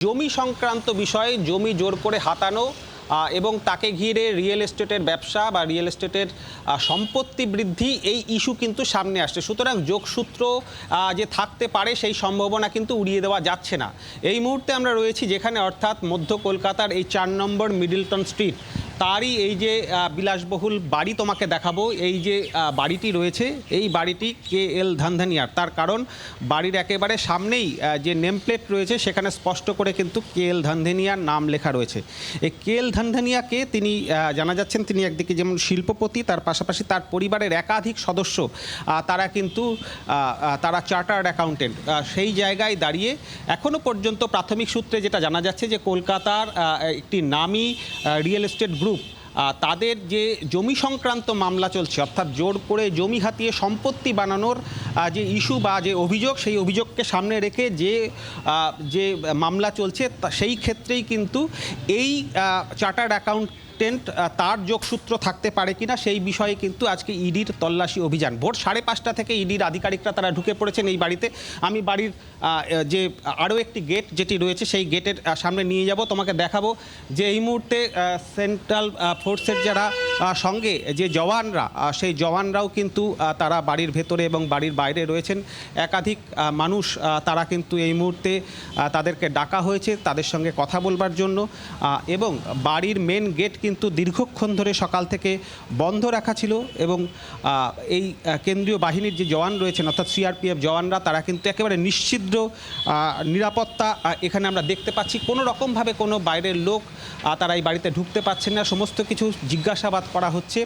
জমি সংক্রান্ত বিষয়ে জমি জোর করে হাতানো এবং তাকে ঘিরে রিয়েল এস্টেটের ব্যবসা বা রিয়েল এস্টেটের সম্পত্তি বৃদ্ধি এই ইস্যু কিন্তু সামনে আসছে। সুতরাং যোগসূত্র যে থাকতে পারে সেই সম্ভাবনা কিন্তু উড়িয়ে দেওয়া যাচ্ছে না। এই মুহূর্তে আমরা রয়েছি যেখানে, অর্থাৎ মধ্য কলকাতার এই 4 নম্বর মিডলটন স্ট্রিট, তারই এই যে বিলাসবহুল বাড়ি তোমাকে দেখাবো। এই যে বাড়িটি রয়েছে, এই বাড়িটি KL ধানধানিয়ার। তার কারণ বাড়ির একেবারে সামনেই যে নেম প্লেট রয়েছে সেখানে স্পষ্ট করে কিন্তু KL ধানধানিয়ার নাম লেখা রয়েছে। এই KL ধানধানিয়াকে তিনি জানা যাচ্ছেন, তিনি একদিকে যেমন শিল্পপতি, তার পাশাপাশি তার পরিবারের একাধিক সদস্য তারা কিন্তু তারা চার্টার্ড অ্যাকাউন্টেন্ট। সেই জায়গায় দাঁড়িয়ে এখনও পর্যন্ত প্রাথমিক সূত্রে যেটা জানা যাচ্ছে যে কলকাতার একটি নামী রিয়েল এস্টেট গ্রুপ, তাদের যে জমি সংক্রান্ত মামলা চলছে, অর্থাৎ জোর করে জমি হাতিয়ে সম্পত্তি বানানোর যে ইস্যু বা যে অভিযোগ, সেই অভিযোগকে সামনে রেখে যে মামলা চলছে, সেই ক্ষেত্রেই কিন্তু এই চার্টার্ড অ্যাকাউন্টেন্ট তার যোগসূত্র থাকতে পারে কিনা সেই বিষয়ে কিন্তু আজকে ইডির তল্লাশি অভিযান। ভোর 5:30 থেকে ইডির আধিকারিকরা তারা ঢুকে পড়েছেন এই বাড়িতে। আমি বাড়ির যে আরও একটি গেট যেটি রয়েছে সেই গেটের সামনে নিয়ে যাব, তোমাকে দেখাবো যে এই মুহূর্তে সেন্ট্রাল ফোর্সের যারা সঙ্গে যে জওয়ানরা, সেই জওয়ানরাও কিন্তু তারা বাড়ির ভেতরে এবং বাড়ির বাইরে রয়েছেন। একাধিক মানুষ তারা কিন্তু এই মুহূর্তে তাদেরকে ডাকা হয়েছে তাদের সঙ্গে কথা বলবার জন্য, এবং বাড়ির মেন গেট কিন্তু দীর্ঘক্ষণ ধরে সকাল থেকে বন্ধ রাখা ছিল। এবং এই কেন্দ্রীয় বাহিনীর যে জওয়ান রয়েছেন, অর্থাৎ CRPF জওয়ানরা, তারা কিন্তু একেবারে নিশ্ছিদ্র নিরাপত্তা এখানে আমরা দেখতে পাচ্ছি। কোনো রকমভাবে কোনো বাইরের লোক তারা এই বাড়িতে ঢুকতে পারছেন না। সমস্ত কিছু জিজ্ঞাসাবাদ করা হচ্ছে।